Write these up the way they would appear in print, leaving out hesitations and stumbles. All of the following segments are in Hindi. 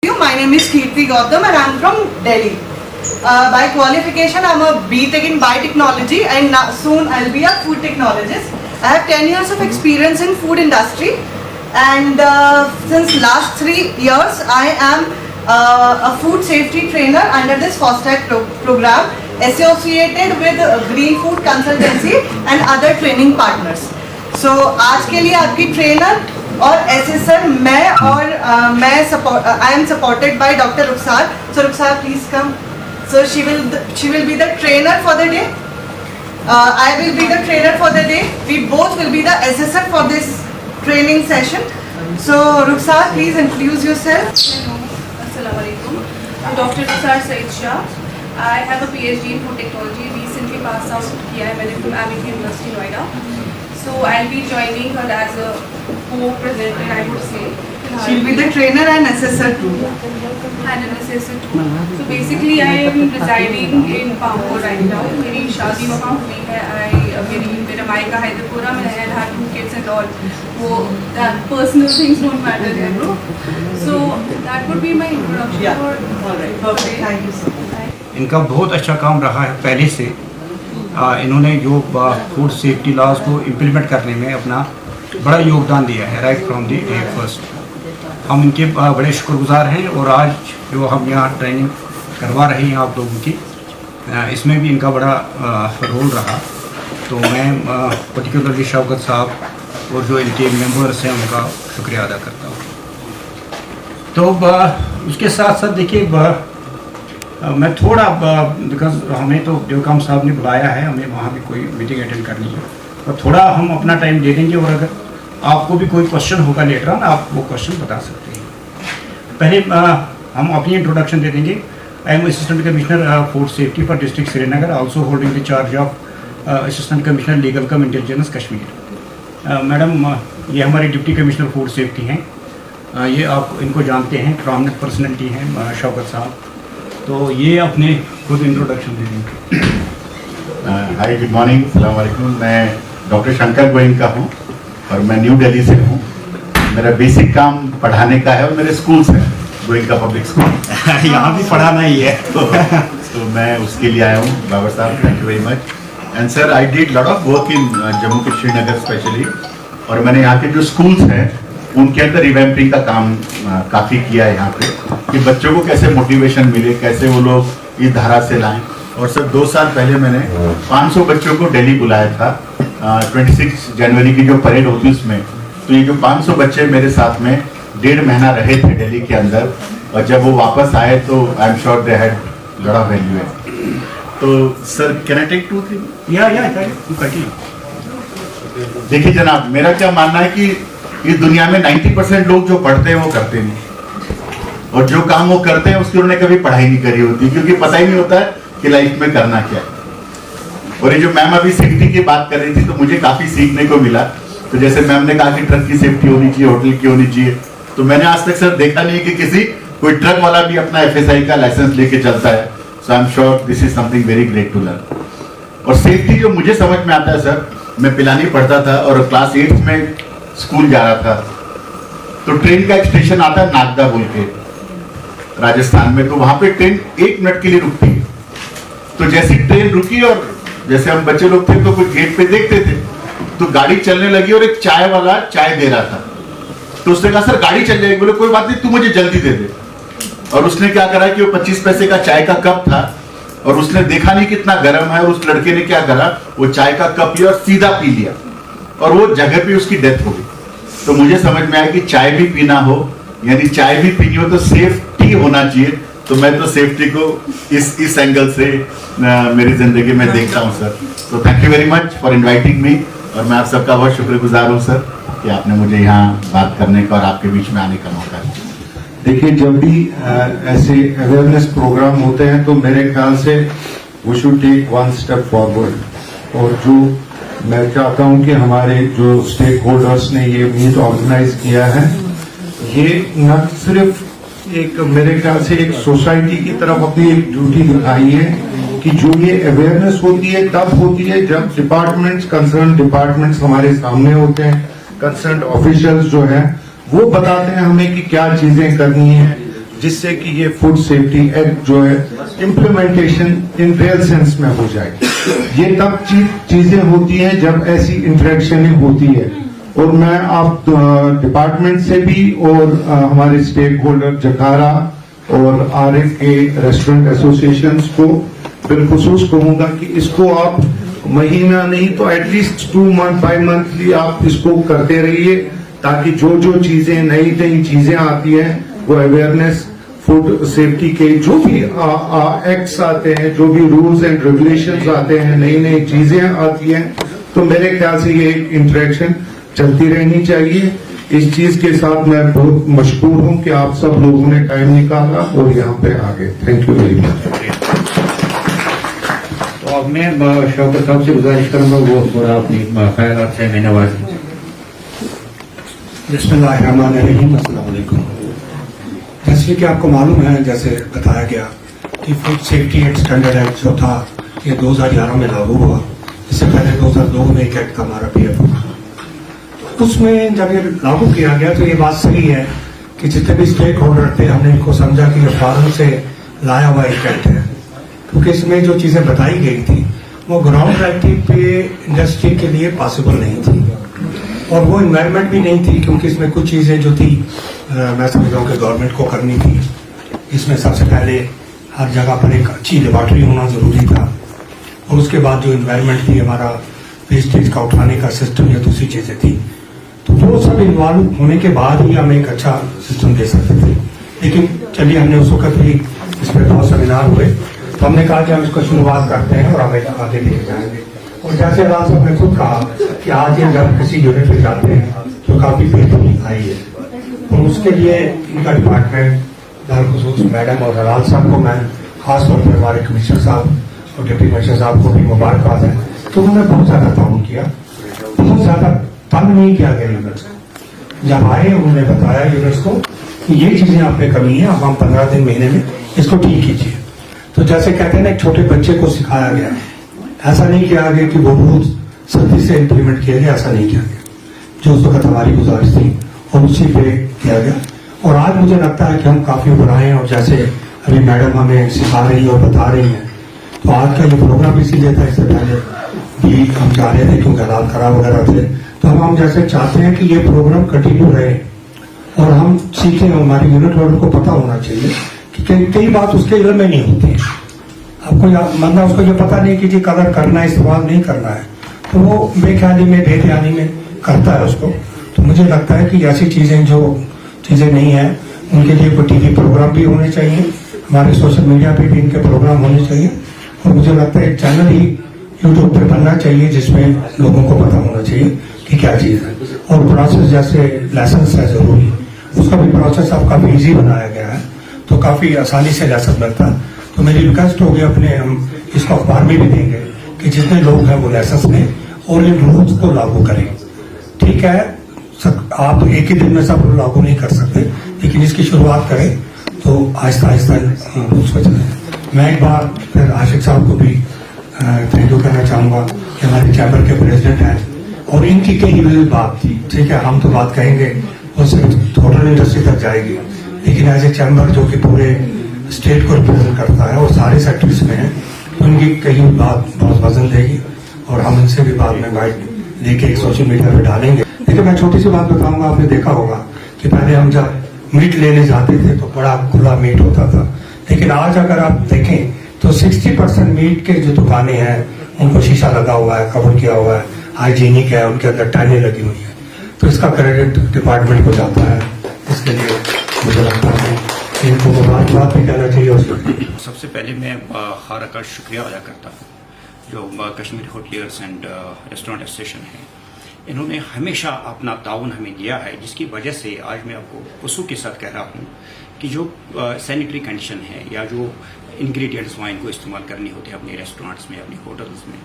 My name is Kirti Gautam and I am from Delhi. By qualification, I am a B.Tech in Biotechnology and soon I will be a food technologist. I have 10 years of experience in food industry and since last 3 years I am a food safety trainer under this FOSTAC program associated with Green Food Consultancy and other training partners. So आज के लिए आपकी ट्रेनर और एसेसर मैं और I am supported by Dr. Rukhsar. So Rukhsar, please come. So she will be the trainer for the day. I will be the trainer for the day. We both will be the assessor for this training session. So Rukhsar, please introduce yourself. Assalamualaikum. I'm Dr. Rukhsar Said Shah. I have a PhD in food technology. Recently passed out किया है मैंने from Amity University Noida. So I'll be joining her as a co-presenter, I would say. She'll be the trainer and assessor too. And an assessor too. So basically I am residing in Pampur right now. मेरी शादी वहाँ हुई है. मेरा मायका हैदरपुरा में है. I had 2 kids and all. वो that personal things don't matter there. So that would be my introduction. Yeah. For All right. Perfect. Thank you so much. इनका बहुत अच्छा काम रहा है पहले से। इन्होंने जो फूड सेफ्टी लॉज को इम्प्लीमेंट करने में अपना बड़ा योगदान दिया है right from the day first. हम इनके बड़े शुक्रगुजार हैं और आज जो हम यहाँ ट्रेनिंग करवा रहे हैं आप लोगों की, इसमें भी इनका बड़ा रोल रहा। तो मैं पर्टिकुलरली शौकत साहब और जो इनके मेंबर्स हैं उनका शुक्रिया अदा करता हूँ। तो उसके साथ साथ देखिए मैं थोड़ा बिकॉज हमें तो देवकाम साहब ने बुलाया है, हमें वहाँ भी कोई मीटिंग अटेंड करनी है, और थोड़ा हम अपना टाइम दे देंगे और अगर आपको भी कोई क्वेश्चन होगा लेटर ऑन आप वो क्वेश्चन बता सकते हैं। पहले हम अपनी इंट्रोडक्शन दे देंगे। I am assistant commissioner food safety for district Srinagar, also holding the charge of assistant commissioner legal come intelligence Kashmir. Madam ये हमारे डिप्टी कमिश्नर फूड सेफ्टी हैं, ये आप इनको जानते हैं, प्रॉमिनेंट पर्सनैलिटी हैं शौकत साहब। तो ये अपने खुद इंट्रोडक्शन दे देंगे। हाय, गुड मॉर्निंग, अस्सलाम वालेकुम। मैं डॉक्टर शंकर गोयनका हूँ और मैं न्यू दिल्ली से हूँ। मेरा बेसिक काम पढ़ाने का है और मेरे स्कूल्स हैं, गोयनका पब्लिक स्कूल यहाँ भी पढ़ाना ही है। तो मैं उसके लिए आया हूँ। बाबा साहब, thank you very much. And sir, I did lot of work in Jammu के श्रीनगर स्पेशली, और मैंने यहाँ के जो स्कूल्स हैं उनके अंदर रिवैम्पिंग का काम काफ़ी किया है यहाँ पे, कि बच्चों को कैसे मोटिवेशन मिले, कैसे वो लोग इस धारा से लाएं। और सर 2 साल पहले मैंने 500 बच्चों को दिल्ली बुलाया था 26 जनवरी की जो परेड होती उसमें। तो ये जो 500 बच्चे मेरे साथ में 1.5 महीना रहे थे दिल्ली के अंदर, और जब वो वापस आए तो आई am sure they had lot of value है। तो सर कैन आई टेक 2-3? या देखिए जनाब, मेरा क्या मानना है कि इस दुनिया में 90% लोग जो पढ़ते हैं वो करते नहीं, और जो काम वो करते हैं उसकी उन्होंने कभी पढ़ाई नहीं करी होती, क्योंकि पता ही नहीं होता है कि लाइफ में करना क्या है। और ये जो मैम अभी सेफ्टी की बात कर रही थी तो मुझे काफी सीखने को मिला। तो जैसे मैम ने कहा कि ट्रक की सेफ्टी होनी चाहिए, होटल की होनी चाहिए, तो मैंने आज तक सर देखा नहीं कि कोई ट्रक वाला भी अपना FSI का लाइसेंस लेके चलता है। So I am sure this is something very great to learn. और सेफ्टी जो मुझे समझ में आता है सर, मैं पिलानी पढ़ता था और क्लास 8 में स्कूल जा रहा था, तो ट्रेन का एक स्टेशन आता है नागदा बोल के राजस्थान में, तो वहां पे ट्रेन 1 मिनट के लिए रुकती है। तो जैसी ट्रेन रुकी और जैसे हम बच्चे लोग थे तो कुछ गेट पे देखते थे, तो गाड़ी चलने लगी और एक चाय वाला चाय दे रहा था। तो उसने कहा सर गाड़ी चल जाएगी, बोले कोई बात नहीं, तू मुझे जल्दी दे दे। और उसने क्या करा कि वो 25 पैसे का चाय का कप था और उसने देखा नहीं कितना गर्म है, और उस लड़के ने क्या करा, वो चाय का कप लिया और सीधा पी लिया, और वो जगह पे उसकी डेथ हो गई। तो मुझे समझ में आया कि चाय भी पीना हो, यानी चाय भी पीनी हो तो सेफ्टी होना चाहिए। तो मैं तो सेफ्टी को इस एंगल से मेरी जिंदगी में देखता हूँ सर। तो thank you very much for inviting me, और मैं आप सबका बहुत शुक्रगुजार हूँ सर कि आपने मुझे यहाँ बात करने का और आपके बीच में आने का मौका दिया। देखिए, जब भी ऐसे अवेयरनेस प्रोग्राम होते हैं तो मेरे ख्याल से we should take 1 step forward. और जो मैं चाहता हूं कि हमारे जो स्टेक होल्डर्स ने ये मीट ऑर्गेनाइज किया है, ये न सिर्फ एक मेरे ख्याल से एक सोसाइटी की तरफ अपनी एक ड्यूटी दिखाई है कि जो ये अवेयरनेस होती है तब होती है जब कंसर्न डिपार्टमेंट्स हमारे सामने होते हैं, कंसर्न ऑफिशियल्स जो है वो बताते हैं हमें कि क्या चीजें करनी है। जिससे कि ये फूड सेफ्टी एक्ट जो है इम्प्लीमेंटेशन इन रियल सेंस में हो जाए। ये तब चीजें होती हैं जब ऐसी इंटरेक्शन होती है। और मैं आप डिपार्टमेंट से भी और हमारे स्टेक होल्डर जकारा और आरएफ के रेस्टोरेंट एसोसिएशंस को बिलखुसूस कहूंगा कि इसको आप महीना नहीं तो एटलीस्ट 2 मंथ 5 मंथली आप इसको करते रहिए, ताकि जो जो चीजें नई नई चीजें आती हैं वो अवेयरनेस फूड सेफ्टी के जो भी एक्ट्स आते हैं, जो भी रूल्स एंड रेगुलेशंस आते हैं, नई नई चीजें आती हैं, तो मेरे ख्याल से ये इंटरेक्शन चलती रहनी चाहिए। इस चीज के साथ मैं बहुत मशहूर हूं कि आप सब लोगों ने टाइम निकाला और यहाँ पे आ गए। Thank you very much. तो अब मैं शौकत साहब से गुजारिश करूंगा वो थोड़ा अपनी ख्यालात से मैं नवाज। बिस्मिल्लाहिर्रहमानिर्रहीम, अस्सलाम वालेकुम। जैसे कि आपको मालूम है, जैसे बताया गया कि food safety act standard act जो था ये 2011 में लागू हुआ। इससे पहले 2002 में एक एक्ट का हमारा पीएफ हुआ। उसमें जब ये लागू किया गया तो ये बात सही है कि जितने भी स्टेक होल्डर थे हमने इनको समझा कि ये फॉरेन से लाया हुआ एक एक्ट है, क्योंकि इसमें जो चीजें बताई गई थी वो ग्राउंड रियलिटी पे इंडस्ट्री के लिए पॉसिबल नहीं थी और वो इन्वायरमेंट भी नहीं थी, क्योंकि इसमें कुछ चीजें जो थी मैं समझता हूँ कि गवर्नमेंट को करनी थी। इसमें सबसे पहले हर जगह पर एक अच्छी लेबॉर्ट्री होना जरूरी था और उसके बाद जो इन्वायरमेंट थी, हमारा वेस्टेज का उठाने का सिस्टम, या दूसरी चीजें थी, तो वो सब इन्वॉल्व होने के बाद ही हम एक अच्छा सिस्टम दे सकते थे। लेकिन चलिए, हमने उस वक्त भी इस पर बहुत सेमिनार हुए तो हमने कहा कि हम इसको शुरुआत करते हैं और हमें आगे लेके जाएंगे। और जैसे राज साहब ने खुद कहा कि आज ये जब किसी यूनिट में जाते हैं तो काफी बेहतरी आई है, और उसके लिए इनका डिपार्टमेंट दारुखुसूस मैडम और राज साहब को मैं खासतौर पर हमारे कमिश्नर साहब और डिप्टी कमिश्नर साहब को भी मुबारकबाद है। तो उन्होंने बहुत ज्यादा काम किया, बहुत ज्यादा तंग नहीं किया गया यूनिट्स को। जब आए उन्होंने बताया यूनिट्स को कि ये चीजें आप में कमी है, अब हम 15 दिन महीने में इसको ठीक कीजिए। तो जैसे कहते हैं ना, एक छोटे बच्चे को सिखाया गया, ऐसा नहीं किया गया कि वो रूल्स सख्ती से इम्प्लीमेंट किया गया, ऐसा नहीं किया गया। जो उस वक्त हमारी गुजारिश थी और उसी पे किया गया। और आज मुझे लगता है कि हम काफी बुराए हैं, और जैसे अभी मैडम हमें सिखा रही और बता रही हैं, तो आज का ये प्रोग्राम इसीलिए था। इससे पहले भी हम चाह रहे थे क्योंकि हालात खराब वगैरह थे, तो हम जैसे चाहते हैं कि ये प्रोग्राम कंटिन्यू रहे और हम सीखें। हमारे यूनिट होल्डर को पता होना चाहिए कि कई बात उसके इल्म में नहीं होती है। आपको मतलब उसको ये पता नहीं कि जी कलर करना है, इस्तेमाल नहीं करना है, तो वो बेख्याली में बेध्यानी में करता है उसको। तो मुझे लगता है कि ऐसी चीजें जो चीजें नहीं है उनके लिए कोई टीवी प्रोग्राम भी होने चाहिए, हमारे सोशल मीडिया पे भी इनके प्रोग्राम होने चाहिए, और मुझे लगता है एक चैनल ही यूट्यूब पे बनना चाहिए जिसमें लोगों को पता होना चाहिए कि क्या चीज है। और प्रोसेस जैसे लाइसेंस है जरूरी, उसका भी प्रोसेस अब काफी इजी बनाया गया है, तो काफी आसानी से लाइसेंस मिलता है। तो मेरी रिक्वेस्ट होगी, अपने हम इसको अखबार में भी देंगे कि जितने लोग हैं वो लाइसेंस लें और इन रूल्स को लागू करें। ठीक है, आप एक ही दिन में सब लागू नहीं कर सकते, लेकिन इसकी शुरुआत करें तो आहिस्ता आहिस्ता रूल्स को चलाएं। मैं एक बार फिर आशिक साहब को भी थैंक यू करना चाहूंगा कि हमारे चैम्बर के प्रेसिडेंट हैं, और इनकी कई भी बात थी। ठीक है, हम तो बात कहेंगे वो सिर्फ होटल इंडस्ट्री तक जाएगी, लेकिन एज ए चैम्बर जो कि पूरे स्टेट को रिप्रेजेंट करता है और सारे सेक्टर्स में है, तो उनकी कई बात बहुत वजन देगी, और हम इनसे भी बाद में गाइड लेके सोशल मीडिया पे डालेंगे। लेकिन मैं छोटी सी बात बताऊंगा, आपने देखा होगा कि पहले हम जब मीट लेने जाते थे तो बड़ा खुला मीट होता था, लेकिन आज अगर आप देखें तो 60% मीट के जो दुकानें हैं उनको शीशा लगा हुआ है, कवर किया हुआ है, हाइजीनिक है, उनके अंदर टाइलें लगी हुई है। तो इसका क्रेडिट डिपार्टमेंट को जाता है, इसके लिए मुझे लगता है कि इनको मुबारकबाद भी कहना चाहिए। सबसे पहले मैं खारा का शुक्रिया अदा करता हूँ जो Kashmir hoteliers and restaurant association है। इन्होंने हमेशा अपना ताउन हमें दिया है, जिसकी वजह से आज मैं आपको वसूख के साथ कह रहा हूँ कि जो सैनिटरी कंडीशन है या जो इंग्रेडिएंट्स वाइन को इस्तेमाल करनी होती है अपने रेस्टोरेंट्स में, अपने होटल्स में,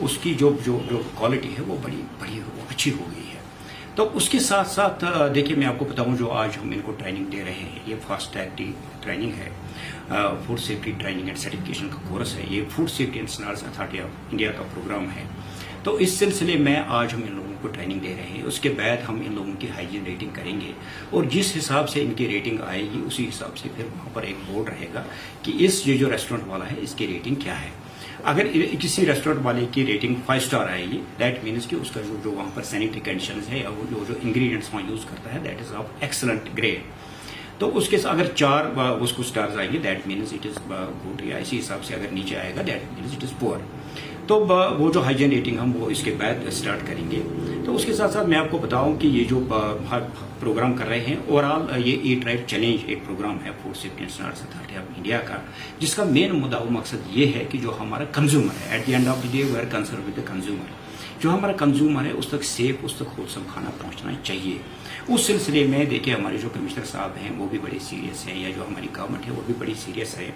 उसकी जो जो जो क्वालिटी है वो बड़ी अच्छी हो गई है। तो उसके साथ साथ देखिए, मैं आपको बताऊं, जो आज हम इनको ट्रेनिंग दे रहे हैं, ये फास्ट टैग की ट्रेनिंग है, food safety training and certification का कोर्स है। ये food safety and standards authority of India का प्रोग्राम है। तो इस सिलसिले में आज हम इन लोगों को ट्रेनिंग दे रहे हैं। उसके बाद हम इन लोगों की हाइजीन रेटिंग करेंगे और जिस हिसाब से इनकी रेटिंग आएगी उसी हिसाब से फिर वहाँ पर एक बोर्ड रहेगा कि ये जो रेस्टोरेंट वाला है इसकी रेटिंग क्या है। अगर किसी रेस्टोरेंट वाले की रेटिंग 5 स्टार आएगी, दैट मीन्स कि उसका जो वहाँ पर सैनिटरी कंडीशंस है या वो जो इंग्रेडिएंट्स वहाँ यूज़ करता है that is of excellent grade. तो उसके अगर 4 उसको स्टार्स आएंगे that means it is good, या इसी हिसाब से अगर नीचे आएगा that means it is poor. तो वो जो हाइजीन रेटिंग हम वो इसके बाद स्टार्ट करेंगे। तो उसके साथ साथ मैं आपको बताऊं कि ये जो प्रोग्राम कर रहे हैं ओवरऑल ये ईट राइट चैलेंज एक प्रोग्राम है food safety and standards authority of India का, जिसका मेन मुद्दा और मकसद ये है कि जो हमारा कंज्यूमर है at the end of the day we are concern with the consumer. जो हमारा कंज्यूमर है उस तक सेफ, उस तक होलसम खाना पहुंचना चाहिए। उस सिलसिले में देखिए हमारे जो कमिश्नर साहब हैं वो भी बड़े सीरियस हैं, या जो हमारी गवर्नमेंट है वो भी बड़ी सीरियस है।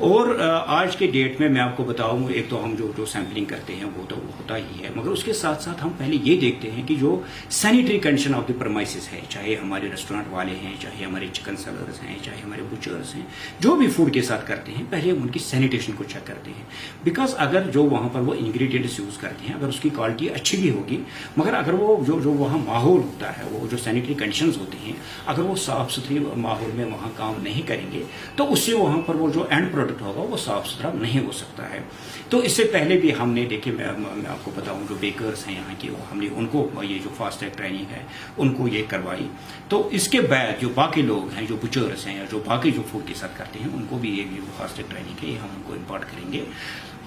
और आज के डेट में मैं आपको बताऊं, एक तो हम जो सैम्पलिंग करते हैं वो तो होता ही है, मगर उसके साथ साथ हम पहले ये देखते हैं कि जो sanitary condition of the premises है, चाहे हमारे रेस्टोरेंट वाले हैं, चाहे हमारे चिकन सेलर्स हैं, चाहे हमारे बुचर्स हैं, जो भी फूड के साथ करते हैं पहले उनकी सैनिटेशन को चेक करते हैं। बिकॉज अगर जो वहाँ पर वो इंग्रेडिएंट्स यूज करते हैं अगर उसकी क्वालिटी अच्छी भी होगी, मगर अगर वो जो वहाँ माहौल होता है, वो जो सैनिटरी कंडीशंस होती हैं, अगर वो साफ सुथरी माहौल में वहाँ काम नहीं करेंगे तो उससे वहाँ पर वो जो एंड प्रोडक्ट होगा वो साफ सुथरा नहीं हो सकता है। तो इससे पहले भी हमने देखिए मैं आपको बताऊं जो बेकर्स हैं यहाँ के, हमने उनको ये जो फास्ट ट्रैक ट्रेनिंग है उनको ये करवाई। तो इसके बाद जो बाकी लोग हैं, जो बुचर्स हैं या जो बाकी जो फूड के साथ करते हैं, उनको भी ये फास्ट ट्रैक ट्रेनिंग है, ये हम उनको इम्पार्ट करेंगे।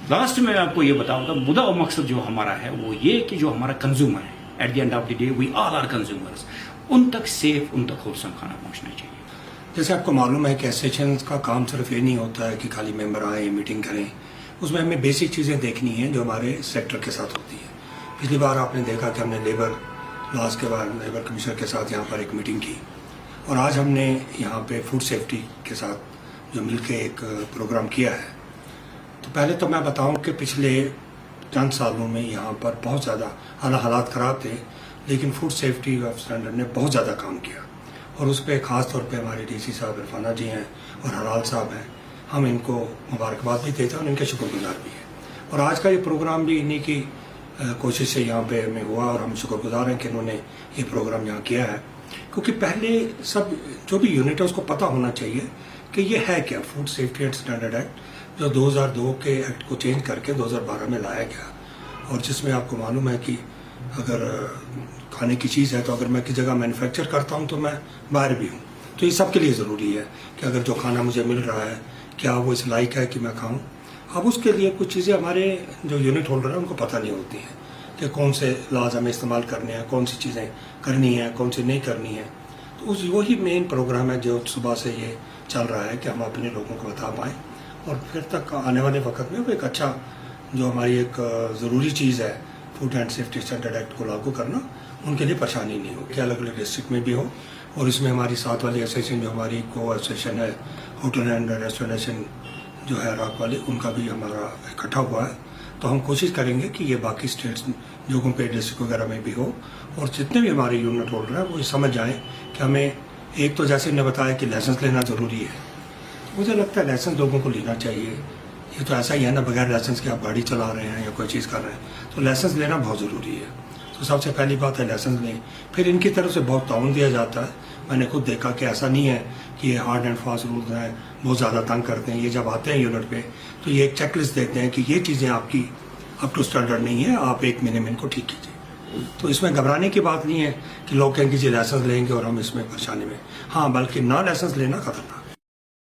लास्ट में आपको ये बताऊंगा मुद्दा और मकसद जो हमारा है वो ये कि जो हमारा कंज्यूमर है at the end of the day we all are consumers, उन तक सेफ, उन तक होलसम खाना पहुंचना चाहिए। जैसे आपको मालूम है कि एसोसिएशन का काम सिर्फ ये नहीं होता है कि खाली मेंबर आए मीटिंग करें, उसमें हमें बेसिक चीज़ें देखनी हैं जो हमारे सेक्टर के साथ होती है। पिछली बार आपने देखा कि हमने लेबर लॉज के बाद लेबर कमिश्नर के साथ यहाँ पर एक मीटिंग की, और आज हमने यहाँ पे फूड सेफ्टी के साथ जो मिलके एक प्रोग्राम किया है। तो पहले तो मैं बताऊँ कि पिछले चंद सालों में यहाँ पर बहुत ज़्यादा हालात ख़राब थे, लेकिन फूड सेफ्टी ऑफ स्टैंडर्ड ने बहुत ज़्यादा काम किया, और उस पर ख़ास तौर पे हमारे डीसी साहब इरफाना जी हैं और हलाल साहब हैं, हम इनको मुबारकबाद भी देते हैं और इनके शुक्रगुजार भी हैं। और आज का ये प्रोग्राम भी इन्हीं की कोशिश से यहाँ पे हमें हुआ, और हम शुक्रगुजार हैं कि इन्होंने ये प्रोग्राम यहाँ किया है, क्योंकि पहले सब जो भी यूनिट है उसको पता होना चाहिए कि ये है क्या food safety and standard act, जो 2002 के एक्ट को चेंज करके 2012 में लाया गया, और जिसमें आपको मालूम है कि अगर खाने की चीज़ है तो अगर मैं किसी जगह मैन्युफैक्चर करता हूँ तो मैं बाहर भी हूँ, तो ये सब के लिए ज़रूरी है कि अगर जो खाना मुझे मिल रहा है क्या वो इस लायक है कि मैं खाऊं। अब उसके लिए कुछ चीज़ें हमारे जो यूनिट होल्डर हैं उनको पता नहीं होती हैं कि कौन से लाज हमें इस्तेमाल करने हैं, कौन सी चीज़ें करनी है, कौन सी नहीं करनी है। तो वही मेन प्रोग्राम है जो सुबह से ये चल रहा है कि हम अपने लोगों को बता पाएँ, और फिर तक आने वाले वक्त में वो एक अच्छा जो हमारी एक ज़रूरी चीज़ है food and safety standard act को लागू करना, उनके लिए परेशानी नहीं हो कि अलग अलग डिस्ट्रिक्ट में भी हो। और इसमें हमारी साथ वाली एसोसिएशन जो हमारी को एसोसिएशन है होटल एंड रेस्टोरेंट जो है राक वाले, उनका भी हमारा इकट्ठा हुआ है। तो हम कोशिश करेंगे कि ये बाकी स्टेट्स जोगों पे डिस्ट्रिक्ट वगैरह में भी हो, और जितने भी हमारे यूनिट होल्डर हैं वो ये समझ जाएँ कि हमें एक तो जैसे ने बताया कि लाइसेंस लेना ज़रूरी है, तो मुझे लगता है लाइसेंस लोगों को लेना चाहिए। ये तो ऐसा ही है ना, बगैर लाइसेंस के आप गाड़ी चला रहे हैं या कोई चीज़ कर रहे हैं, तो लाइसेंस लेना बहुत ज़रूरी है। तो सबसे पहली बात है लाइसेंस लें। फिर इनकी तरफ से बहुत ताउन दिया जाता है, मैंने खुद देखा कि ऐसा नहीं है कि ये हार्ड एंड फास्ट रूल्स हैं, बहुत ज़्यादा तंग करते हैं। ये जब आते हैं यूनिट पे तो ये एक चेकलिस्ट देते हैं कि ये चीज़ें आपकी अप टू स्टैंडर्ड नहीं है, आप एक महीने में इनको ठीक कीजिए। तो इसमें घबराने की बात नहीं है कि लोग कहेंगे जी लाइसेंस लेंगे और हम इसमें परेशानी में, हाँ, बल्कि ना लाइसेंस लेना खतरनाक।